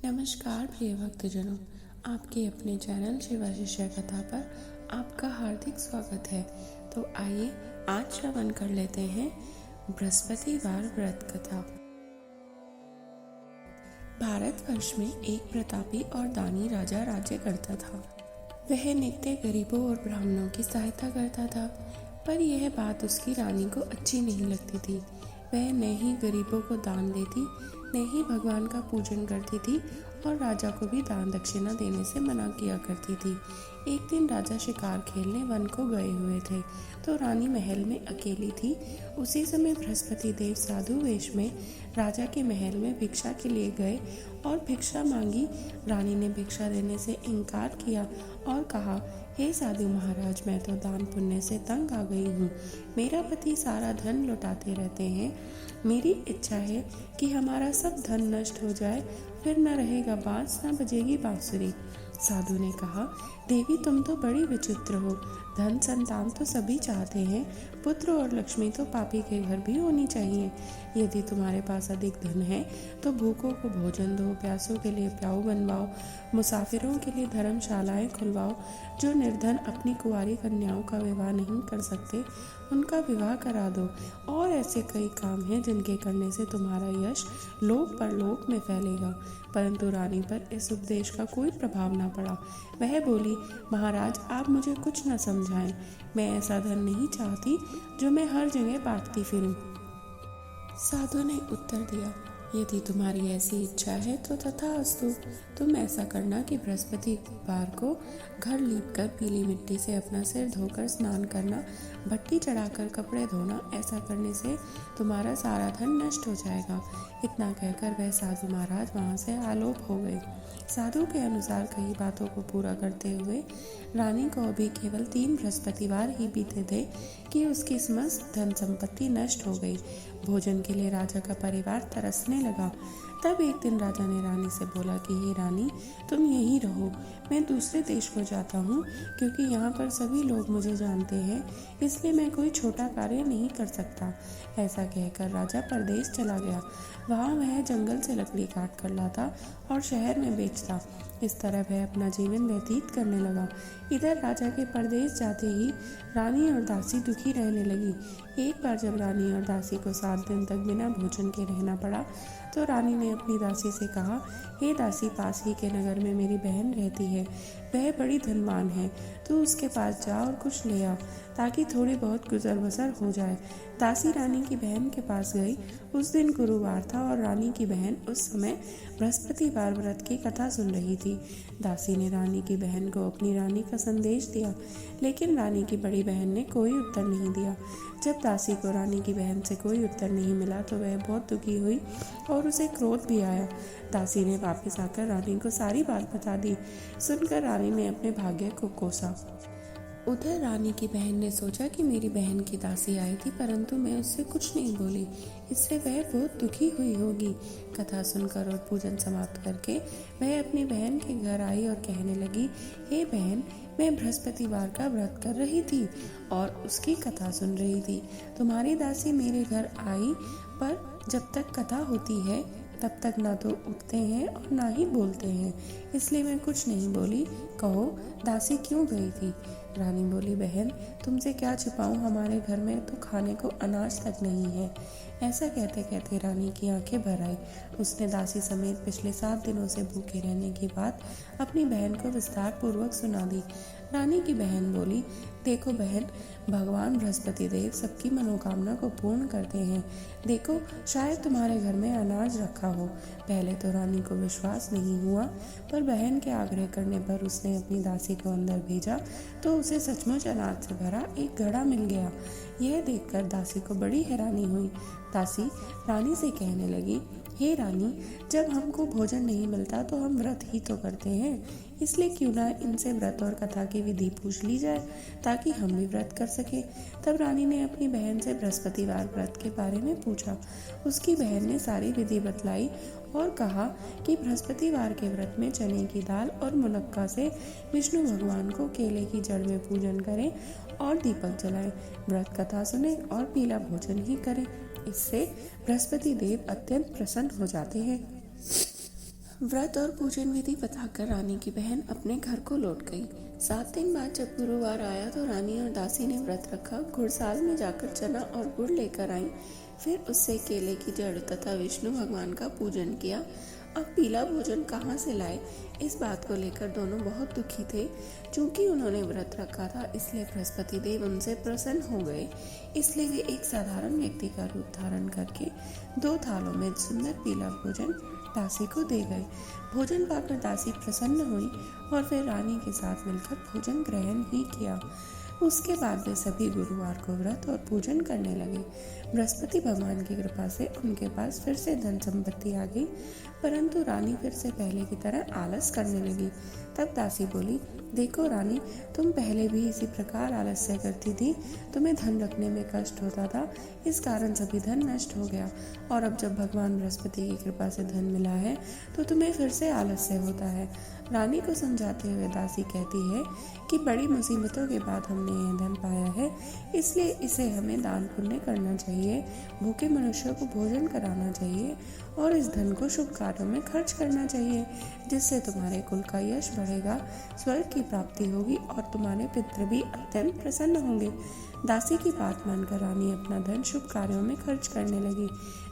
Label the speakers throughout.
Speaker 1: नमस्कार प्रिय भक्तजनों, आपके अपने चैनल शिवा शिष्य कथा पर आपका हार्दिक स्वागत है। तो आइए आज श्रवण कर लेते हैं बृहस्पतिवार व्रत कथा। भारतवर्ष में एक प्रतापी और दानी राजा राज्य करता था। वह नित्य गरीबों और ब्राह्मणों की सहायता करता था, पर यह बात उसकी रानी को अच्छी नहीं लगती थी। वह न ही गरीबों को दान देती, न ही भगवान का पूजन करती थी और राजा को भी दान दक्षिणा देने से मना किया करती थी। एक दिन राजा शिकार खेलने वन को गए हुए थे, तो रानी महल में अकेली थी। उसी समय बृहस्पति देव साधु वेश में राजा के महल में भिक्षा के लिए गए और भिक्षा मांगी। रानी ने भिक्षा देने से इनकार किया और कहा, हे साधु महाराज, मैं तो दान पुण्य से तंग आ गई हूँ। मेरा पति सारा धन लुटाते रहते हैं। मेरी इच्छा है कि हमारा सब धन नष्ट हो जाए, फिर न रहेगा बांस, न बजेगी बांसुरी। साधु ने कहा, देवी तुम तो बड़ी विचित्र हो। धन संतान तो सभी चाहते हैं, पुत्र और लक्ष्मी तो पापी के घर भी होनी चाहिए। यदि तुम्हारे पास अधिक धन है तो भूखों को भोजन दो, प्यासों के लिए प्याऊ बनवाओ, मुसाफिरों के लिए धर्मशालाएं खुलवाओ। जो निर्धन अपनी कुंवारी कन्याओं का विवाह नहीं कर सकते, उनका विवाह करा दो। और ऐसे कई काम हैं जिनके करने से तुम्हारा यश लोक परलोक में फैलेगा। परंतु रानी पर इस उपदेश का कोई प्रभाव न पड़ा। वह बोली, महाराज आप मुझे कुछ न समझाएं। मैं ऐसा धन नहीं चाहती जो मैं हर जगह बांटती फिरूं। साधु ने उत्तर दिया, यदि तुम्हारी ऐसी इच्छा है तो तथास्तु। तुम ऐसा करना कि बृहस्पतिवार को घर लीपकर पीली मिट्टी से अपना सिर धोकर स्नान करना, भट्टी चढ़ाकर कपड़े धोना। ऐसा करने से तुम्हारा सारा धन नष्ट हो जाएगा। इतना कहकर वह साधु महाराज वहाँ से आलोप हो गए। साधु के अनुसार कई बातों को पूरा करते हुए रानी को अभी केवल 3 बृहस्पतिवार ही बीते थे कि उसकी समस्त धन संपत्ति नष्ट हो गई। भोजन के लिए राजा का परिवार तरसने लगा। तब एक दिन राजा ने रानी से बोला कि हे रानी, तुम यहीं रहो, मैं दूसरे देश को जाता हूँ, क्योंकि यहाँ पर सभी लोग मुझे जानते हैं, इसलिए मैं कोई छोटा कार्य नहीं कर सकता। ऐसा कहकर राजा परदेश चला गया। वहाँ वह जंगल से लकड़ी काट कर लाता और शहर में बेचता। इस तरह वह अपना जीवन व्यतीत करने लगा। इधर राजा के परदेश जाते ही रानी और दासी दुखी रहने लगी। एक बार जब रानी और दासी को 7 दिन तक बिना भोजन के रहना पड़ा, तो रानी ने अपनी दासी से कहा, हे दासी, पास ही के नगर में मेरी बहन रहती है। वह बड़ी धनवान है, तू उसके पास जा और कुछ ले आ, ताकि थोड़ी बहुत गुजर बसर हो जाए। दासी रानी की बहन के पास गई। उस दिन गुरुवार था और रानी की बहन उस समय बृहस्पतिवार व्रत की कथा सुन रही थी। दासी ने रानी की बहन को अपनी रानी का संदेश दिया, लेकिन रानी की बड़ी बहन ने कोई उत्तर नहीं दिया। जब दासी को रानी की बहन से कोई उत्तर नहीं मिला तो वह बहुत दुखी हुई और उसे क्रोध भी आया। दासी ने वापस आकर रानी को सारी बात बता दी। सुनकर रानी ने अपने भाग्य को कोसा। उधर रानी की बहन ने सोचा कि मेरी बहन की दासी आई थी, परंतु मैं उससे कुछ नहीं बोली, इससे वह बहुत दुखी हुई होगी। कथा सुनकर और पूजन समाप्त करके वह अपनी बहन के घर आई और कहने लगी, हे बहन, मैं बृहस्पतिवार का व्रत कर रही थी और उसकी कथा सुन रही थी। तुम्हारी दासी मेरे घर आई, पर जब तक कथा होती है तब तक ना तो उठते हैं और ना ही बोलते हैं, इसलिए मैं कुछ नहीं बोली। कहो, दासी क्यों गई थी? रानी बोली, बहन, तुमसे क्या छिपाऊं, हमारे घर में तो खाने को अनाज तक नहीं है। ऐसा कहते कहते रानी की आंखें भर आई। उसने दासी समेत पिछले 7 दिनों से भूखे रहने की बात अपनी बहन को विस्तार पूर्वक सुना दी। रानी की बहन बोली, देखो बहन, भगवान बृहस्पति देव सबकी मनोकामना को पूर्ण करते हैं। देखो, शायद तुम्हारे घर में अनाज रखा हो। पहले तो रानी को विश्वास नहीं हुआ, पर बहन के आग्रह करने पर उसने अपनी दासी को अंदर भेजा तो उसे सचमुच अनाज से भरा एक घड़ा मिल गया। यह देखकर दासी को बड़ी हैरानी हुई। दासी रानी से कहने लगी, हे रानी, जब हमको भोजन नहीं मिलता तो हम व्रत ही तो करते हैं, इसलिए क्यों ना इनसे व्रत और कथा की विधि पूछ ली जाए, ताकि हम भी व्रत कर सकें। तब रानी ने अपनी बहन से बृहस्पतिवार व्रत के बारे में पूछा। उसकी बहन ने सारी विधि बतलाई और कहा कि बृहस्पतिवार के व्रत में चने की दाल और मुनक्का से विष्णु भगवान को केले की जड़ में पूजन करें और दीपक जलाएं, व्रत कथा सुने और पीला भोजन ही करें। इससे बृहस्पति देव अत्यंत प्रसन्न हो जाते हैं। व्रत और पूजन विधि बताकर रानी की बहन अपने घर को लौट गई। 7 दिन बाद जब गुरुवार आया तो रानी और दासी ने व्रत रखा, घुड़साल में जाकर चना और गुड़ लेकर आई। फिर उससे केले की जड़ तथा विष्णु भगवान का पूजन किया। अब पीला भोजन कहाँ से लाए, इस बात को लेकर दोनों बहुत दुखी थे। चूंकि उन्होंने व्रत रखा था इसलिए बृहस्पति देव उनसे प्रसन्न हो गए। इसलिए वे एक साधारण व्यक्ति का रूप धारण करके 2 थालों में सुंदर पीला भोजन दासी को दे गए। भोजन पाकर दासी प्रसन्न हुई और फिर रानी के साथ मिलकर भोजन ग्रहण ही किया। उसके बाद वे सभी गुरुवार को व्रत और पूजन करने लगे। बृहस्पति भगवान की कृपा से उनके पास फिर से धन संपत्ति आ गई, परंतु रानी फिर से पहले की तरह आलस करने लगी। तब दासी बोली, देखो रानी, तुम पहले भी इसी प्रकार आलस्य करती थी। तुम्हें धन रखने में कष्ट होता था, इस कारण सभी धन नष्ट हो गया। और अब जब भगवान बृहस्पति की कृपा से धन मिला है तो तुम्हें फिर से आलस्य होता है। रानी को समझाते हुए दासी कहती है कि बड़ी मुसीबतों के बाद हमने यह धन पाया है, इसलिए इसे हमें दान पुण्य करना चाहिए, भूखे मनुष्यों को भोजन कराना चाहिए और इस धन को शुभ कार्यों में खर्च करना चाहिए, जिससे तुम्हारे कुल का यश बढ़ेगा, स्वर्ग की प्राप्ति होगी और तुम्हारे पितृ भी अत्यंत प्रसन्न होंगे। दासी की बात मानकर रानी अपना धन शुभ कार्यों में खर्च करने लगी,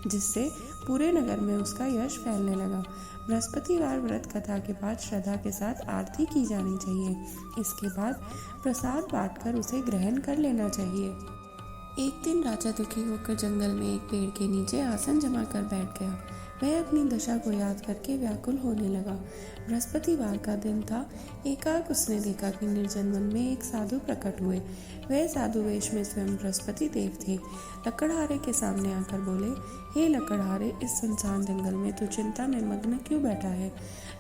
Speaker 1: जिससे पूरे नगर में उसका यश फैलने लगा। बृहस्पतिवार व्रत कथा के बाद श्रद्धा के साथ आरती की जानी चाहिए। इसके बाद प्रसाद बांटकर उसे ग्रहण कर लेना चाहिए। एक दिन राजा दुखी होकर जंगल में एक पेड़ के नीचे आसन जमा कर बैठ गया। वह अपनी दशा को याद करके व्याकुल होने लगा। बृहस्पतिवार का दिन था। एकाएक उसने देखा कि निर्जन वन में एक साधु प्रकट हुए। वह साधु वेश में स्वयं बृहस्पति देव थे। लकड़हारे के सामने आकर बोले, हे लकड़हारे, इस सुनसान जंगल में तू चिंता में मग्न क्यों बैठा है?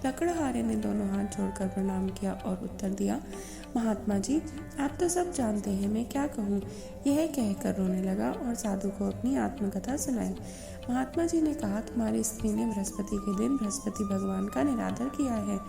Speaker 1: लकड़हारे ने दोनों हाथ जोड़कर प्रणाम किया और उत्तर दिया, महात्मा जी, आप तो सब जानते हैं, मैं क्या कहूँ। यह कहकर रोने लगा और साधु को अपनी आत्मकथा सुनाई। महात्मा जी ने कहा, तुम्हारी स्त्री ने बृहस्पति के दिन बृहस्पति भगवान का निरादर किया है,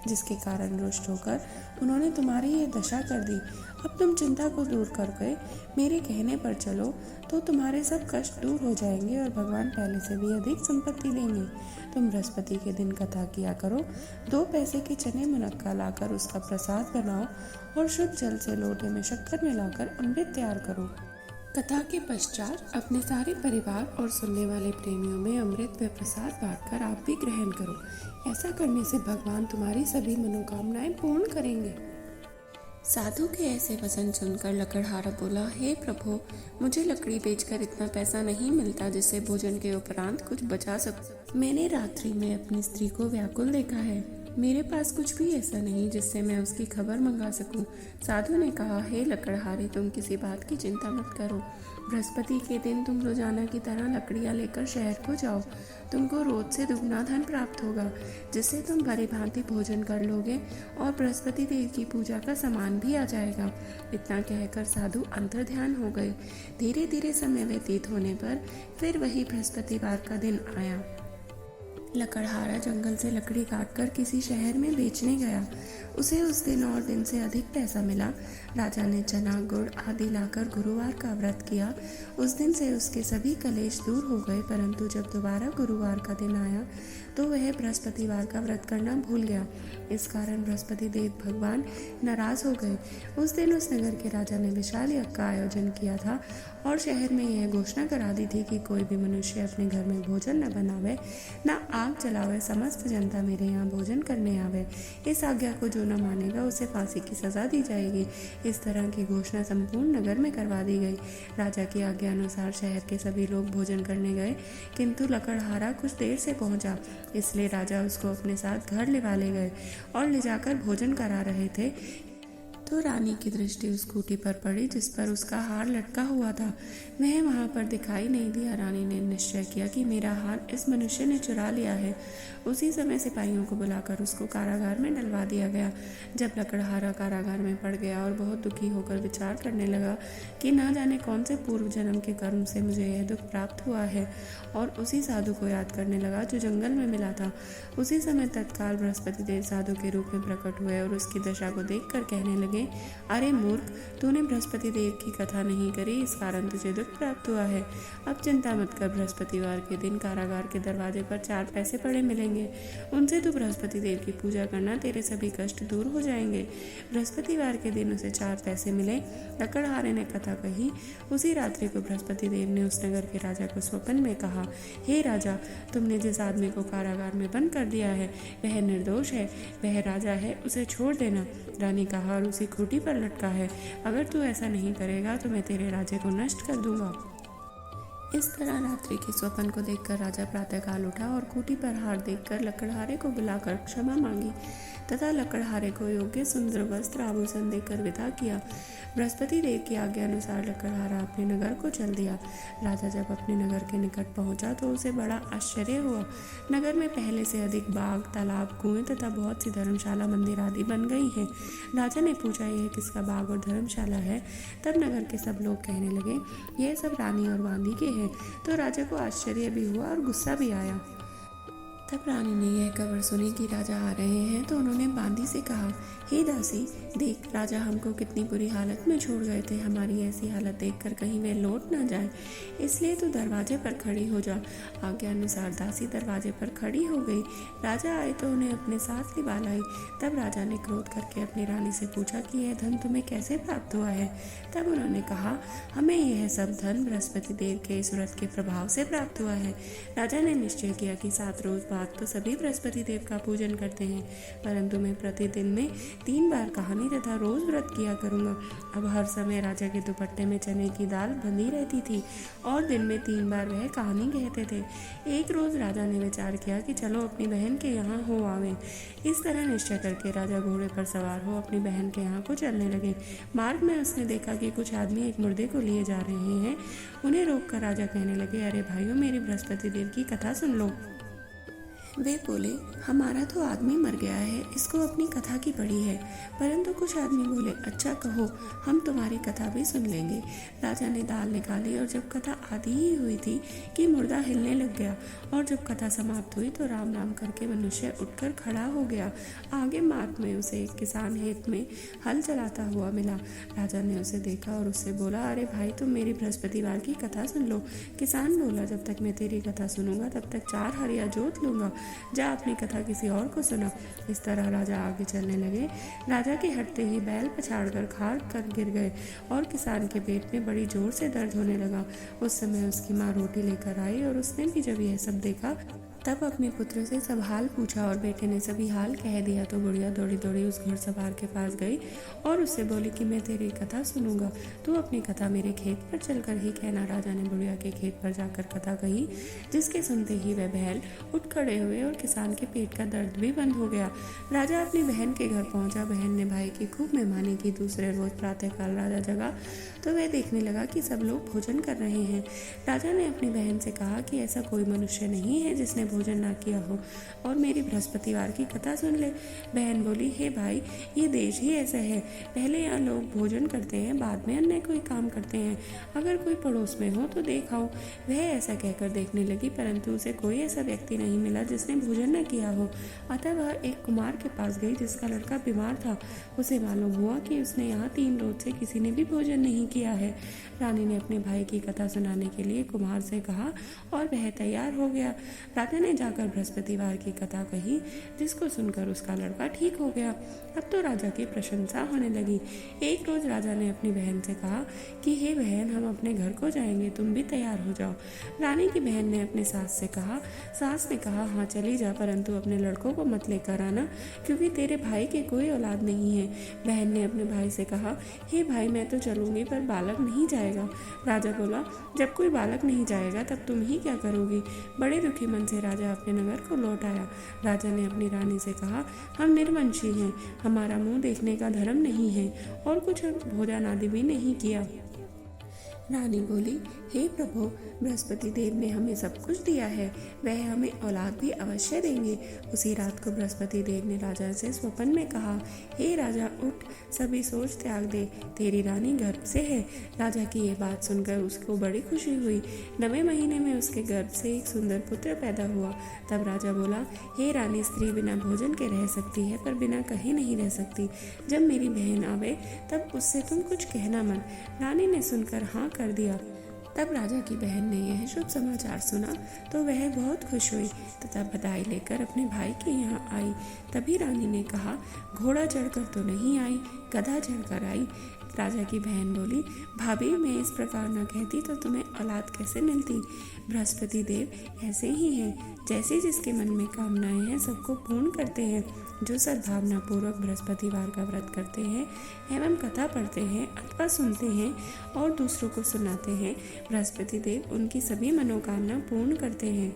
Speaker 1: जिसके कारण रुष्ट होकर उन्होंने तुम्हारी ये दशा कर दी। अब तुम चिंता को दूर करके मेरे कहने पर चलो तो तुम्हारे सब कष्ट दूर हो जाएंगे और भगवान पहले से भी अधिक संपत्ति देंगे। तुम बृहस्पति के दिन कथा किया करो, 2 पैसे के चने मुनक्का लाकर उसका प्रसाद बनाओ और शुद्ध जल से लोटे में शक्कर मिलाकर अमृत तैयार करो। कथा के पश्चात अपने सारे परिवार और सुनने वाले प्रेमियों में अमृत व प्रसाद बांटकर आप भी ग्रहण करो। ऐसा करने से भगवान तुम्हारी सभी मनोकामनाएं पूर्ण करेंगे। साधु के ऐसे वचन सुनकर लकड़हारा बोला, हे प्रभु, मुझे लकड़ी बेचकर इतना पैसा नहीं मिलता जिससे भोजन के उपरांत कुछ बचा सकूं। मैंने रात्रि में अपनी स्त्री को व्याकुल देखा है। मेरे पास कुछ भी ऐसा नहीं जिससे मैं उसकी खबर मंगा सकूं। साधु ने कहा, हे लकड़हारे, तुम किसी बात की चिंता मत करो। बृहस्पति के दिन तुम रोजाना की तरह लकड़ियां लेकर शहर को जाओ। तुमको रोज से दुगना धन प्राप्त होगा, जिससे तुम भली भांति भोजन कर लोगे और बृहस्पति देव की पूजा का सामान भी आ जाएगा। इतना कहकर साधु अंतर्ध्यान हो गए। धीरे धीरे समय व्यतीत होने पर फिर वही बृहस्पतिवार का दिन आया। लकड़हारा जंगल से लकड़ी काटकर किसी शहर में बेचने गया। उसे उस दिन और दिन से अधिक पैसा मिला। राजा ने चना गुड़ आदि लाकर गुरुवार का व्रत किया। उस दिन से उसके सभी कलेश दूर हो गए, परंतु जब दोबारा गुरुवार का दिन आया तो वह बृहस्पतिवार का व्रत करना भूल गया। इस कारण बृहस्पति देव भगवान नाराज हो गए। उस दिन उस नगर के राजा ने विशाल यज्ञ का आयोजन किया था और शहर में यह घोषणा करा दी थी कि कोई भी मनुष्य अपने घर में भोजन न बनावे, न आग जलावे, समस्त जनता मेरे यहाँ भोजन करने आवे। इस आज्ञा को जो न मानेगा उसे फांसी की सजा दी जाएगी। इस तरह की घोषणा संपूर्ण नगर में करवा दी गई। राजा की आज्ञा अनुसार शहर के सभी लोग भोजन करने गए, किंतु लकड़हारा कुछ देर से पहुंचा, इसलिए राजा उसको अपने साथ घर ले गए और ले जाकर भोजन करा रहे थे तो रानी की दृष्टि उस खूंटी पर पड़ी जिस पर उसका हार लटका हुआ था। वह वहां पर दिखाई नहीं दिया। रानी ने निश्चय किया कि मेरा हार इस मनुष्य ने चुरा लिया है। उसी समय सिपाहियों को बुलाकर उसको कारागार में डलवा दिया गया। जब लकड़हारा कारागार में पड़ गया और बहुत दुखी होकर विचार करने लगा कि न जाने कौन से पूर्व जन्म के कर्म से मुझे यह दुख प्राप्त हुआ है, और उसी साधु को याद करने लगा जो जंगल में मिला था। उसी समय तत्काल बृहस्पति देव साधु के रूप में प्रकट हुए और उसकी दशा को देखकर कहने लगे, लगे, अरे मूर्ख, तूने बृहस्पति देव की कथा नहीं करी, इस कारण तुझे दुख प्राप्त हुआ है। अब चिंता मत कर, बृहस्पतिवार के दिन कारागार के दरवाजे पर 4 पैसे पड़े मिलेंगे, उनसे तू बृहस्पति देव की पूजा करना, तेरे सभी कष्ट दूर हो जाएंगे। बृहस्पतिवार के दिन उसे 4 पैसे मिले। लकड़हारे ने कथा कही। उसी रात्रि को बृहस्पति देव ने उस नगर के राजा को स्वप्न में कहा, हे राजा, तुमने जिस आदमी को कारागार में बंद कर दिया है वह निर्दोष है, वह राजा है, उसे छोड़ देना। रानी का हार उसी खूंटी पर लटका है, अगर तू ऐसा नहीं करेगा तो मैं तेरे राज्य को नष्ट कर दूंगा। इस तरह रात्रि के स्वप्न को देखकर राजा प्रातःकाल उठा और खूंटी पर हार देखकर लकड़हारे को बुलाकर क्षमा मांगी तथा लकड़हारे को योग्य सुंदर वस्त्र आभूषण देकर विदा किया। बृहस्पति देव की आज्ञा अनुसार लकड़हारा अपने नगर को चल दिया। राजा जब अपने नगर के निकट पहुंचा तो उसे बड़ा आश्चर्य हुआ। नगर में पहले से अधिक बाग, तालाब, कुएं तथा बहुत सी धर्मशाला, मंदिर आदि बन गई है। राजा ने पूछा, यह किसका बाग और धर्मशाला है? तब नगर के सब लोग कहने लगे, यह सब रानी और बांदी के हैं। तो राजा को आश्चर्य भी हुआ और गुस्सा भी आया। तब रानी ने यह खबर सुनी कि राजा आ रहे हैं तो उन्होंने बांदी से कहा, हे दासी, देख, राजा हमको कितनी बुरी हालत में छोड़ गए थे, हमारी ऐसी हालत देखकर कहीं वे लौट ना जाए, इसलिए तू दरवाजे पर खड़ी हो जा। आज्ञा अनुसार दासी दरवाजे पर खड़ी हो गई। राजा आए तो उन्हें अपने साथ लिवा लाई। तब राजा ने क्रोध करके अपनी रानी से पूछा कि यह धन तुम्हें कैसे प्राप्त हुआ है? तब उन्होंने कहा, हमें यह सब धन बृहस्पति देव के इस व्रत के प्रभाव से प्राप्त हुआ है। राजा ने निश्चय किया कि 7 रोज बाद तो सभी बृहस्पति देव का पूजन करते हैं, परंतु मैं प्रतिदिन में 3 बार कहानी तथा रोज व्रत किया करूंगा। अब हर समय राजा के दुपट्टे में चने की दाल बंधी रहती थी और दिन में 3 बार वह कहानी कहते थे। एक रोज राजा ने विचार किया कि चलो अपनी बहन के यहाँ हो आवे। इस तरह निश्चय करके राजा घोड़े पर सवार हो अपनी बहन के यहाँ को चलने लगे। मार्ग में उसने देखा कि कुछ आदमी एक मुर्दे को लिए जा रहे हैं। उन्हें रोककर राजा कहने लगे, अरे भाइयों, मेरी बृहस्पति देव की कथा सुन लो। वे बोले, हमारा तो आदमी मर गया है, इसको अपनी कथा की पड़ी है। परंतु कुछ आदमी बोले, अच्छा कहो, हम तुम्हारी कथा भी सुन लेंगे। राजा ने दाल निकाली और जब कथा आधी ही हुई थी कि मुर्दा हिलने लग गया और जब कथा समाप्त हुई तो राम राम करके मनुष्य उठकर खड़ा हो गया। आगे मार्ग में उसे एक किसान खेत में हल चलाता हुआ मिला। राजा ने उसे देखा और उससे बोला, अरे भाई, तुम मेरी बृहस्पतिवार की कथा सुन लो। किसान बोला, जब तक मैं तेरी कथा सुनूंगा तब तक 4 हरिया जोत लूंगा, जा अपनी कथा किसी और को सुना। इस तरह राजा आगे चलने लगे। राजा के हटते ही बैल पछाड़ कर खाड़ कर गिर गए और किसान के पेट में बड़ी जोर से दर्द होने लगा। उस समय उसकी माँ रोटी लेकर आई और उसने भी जब यह सब देखा तब अपने पुत्र से सब हाल पूछा और बेटे ने सभी हाल कह दिया। तो बुढ़िया दौड़ी दौड़ी उस घुड़सवार के पास गई और उससे बोली कि मैं तेरी कथा सुनूंगा, तू अपनी कथा मेरे खेत पर चलकर ही कहना। राजा ने बुढ़िया के खेत पर जाकर कथा कही, जिसके सुनते ही वह बैल उठ खड़े हुए और किसान के पेट का दर्द भी बंद हो गया। राजा अपनी बहन के घर पहुंचा। बहन ने भाई की खूब मेहमानी की। दूसरे रोज प्रातःकाल राजा जगा तो वह देखने लगा कि सब लोग भोजन कर रहे हैं। राजा ने अपनी बहन से कहा कि ऐसा कोई मनुष्य नहीं है जिसने भोजन ना किया हो और मेरी बृहस्पतिवार की कथा सुन ले। बहन बोली, हे भाई, ये देश ही ऐसा है, पहले यहाँ लोग भोजन करते हैं, बाद में अन्य कोई काम करते हैं। अगर कोई पड़ोस में हो तो देख आओ। वह ऐसा कहकर देखने लगी, परंतु उसे कोई ऐसा व्यक्ति नहीं मिला जिसने भोजन न किया हो। अतः वह एक कुम्हार के पास गई जिसका लड़का बीमार था। उसे मालूम हुआ कि उसने यहाँ 3 रोज से किसी ने भी भोजन नहीं किया है। रानी ने अपने भाई की कथा सुनाने के लिए कुम्हार से कहा और वह तैयार हो गया। राजा ने जाकर बृहस्पतिवार की कथा कही, जिसको सुनकर उसका लड़का ठीक हो गया। अब तो राजा की प्रशंसा होने लगी। एक रोज राजा ने अपनी बहन से कहा कि हे बहन, हम अपने घर को जाएंगे, तुम भी तैयार हो जाओ। रानी की बहन ने अपनी सास से कहा। सास ने कहा, हाँ चली जा, परंतु अपने लड़कों को मत लेकर आना, क्योंकि तेरे भाई के कोई औलाद नहीं है। बहन ने अपने भाई से कहा, हे भाई, मैं तो चलूंगी पर बालक नहीं जाएगा। राजा बोला, जब कोई बालक नहीं जाएगा तब तुम ही क्या करोगी? बड़े दुखी मन से राजा अपने नगर को लौट आया। राजा ने अपनी रानी से कहा, हम निर्वंशी हैं, हमारा मुंह देखने का धर्म नहीं है और कुछ भोजन आदि भी नहीं किया। रानी बोली, हे प्रभु, बृहस्पति देव ने हमें सब कुछ दिया है, वह हमें औलाद भी अवश्य देंगे। उसी रात को बृहस्पति देव ने राजा से स्वप्न में कहा, हे राजा, उठ, सभी सोच त्याग दे, तेरी रानी गर्भ से है। राजा की यह बात सुनकर उसको बड़ी खुशी हुई। 9वें महीने में उसके गर्भ से एक सुंदर पुत्र पैदा हुआ। तब राजा बोला, हे रानी, स्त्री बिना भोजन के रह सकती है पर बिना कहीं नहीं रह सकती। जब मेरी बहन आवे तब उससे तुम कुछ कहना मत। रानी ने सुनकर हाँ कर दिया। तब राजा की बहन ने यह शुभ समाचार सुना तो वह बहुत खुश हुई तथा बधाई लेकर अपने भाई के यहाँ आई। तभी रानी ने कहा, घोड़ा चढ़कर तो नहीं आई, गधा चढ़कर आई। राजा की बहन बोली, भाभी, मैं इस प्रकार न कहती तो तुम्हें औलाद कैसे मिलती। बृहस्पति देव ऐसे ही हैं, जैसे जिसके मन में कामनाएं हैं सबको पूर्ण करते हैं। जो सद्भावना पूर्वक बृहस्पतिवार का व्रत करते हैं एवं कथा पढ़ते हैं अथवा सुनते हैं और दूसरों को सुनाते हैं, बृहस्पति देव उनकी सभी मनोकामना पूर्ण करते हैं।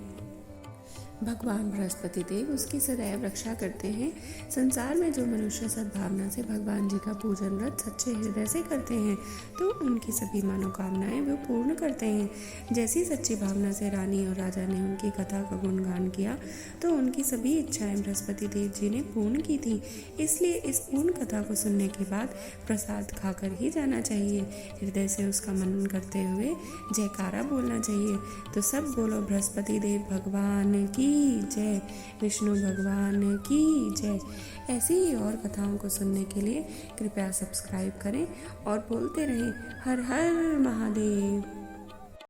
Speaker 1: भगवान बृहस्पति देव उसकी सदैव रक्षा करते हैं। संसार में जो मनुष्य सद्भावना से भगवान जी का पूजन व्रत सच्चे हृदय से करते हैं तो उनकी सभी मनोकामनाएं वो पूर्ण करते हैं। जैसी सच्ची भावना से रानी और राजा ने उनकी कथा का गुणगान किया तो उनकी सभी इच्छाएं बृहस्पति देव जी ने पूर्ण की थी। इसलिए इस पूर्ण कथा को सुनने के बाद प्रसाद खाकर ही जाना चाहिए। हृदय से उसका मनन करते हुए जयकारा बोलना चाहिए। तो सब बोलो, बृहस्पति देव भगवान की जय, विष्णु भगवान की जय। ऐसी ही और कथाओं को सुनने के लिए कृपया सब्सक्राइब करें और बोलते रहें, हर हर महादेव।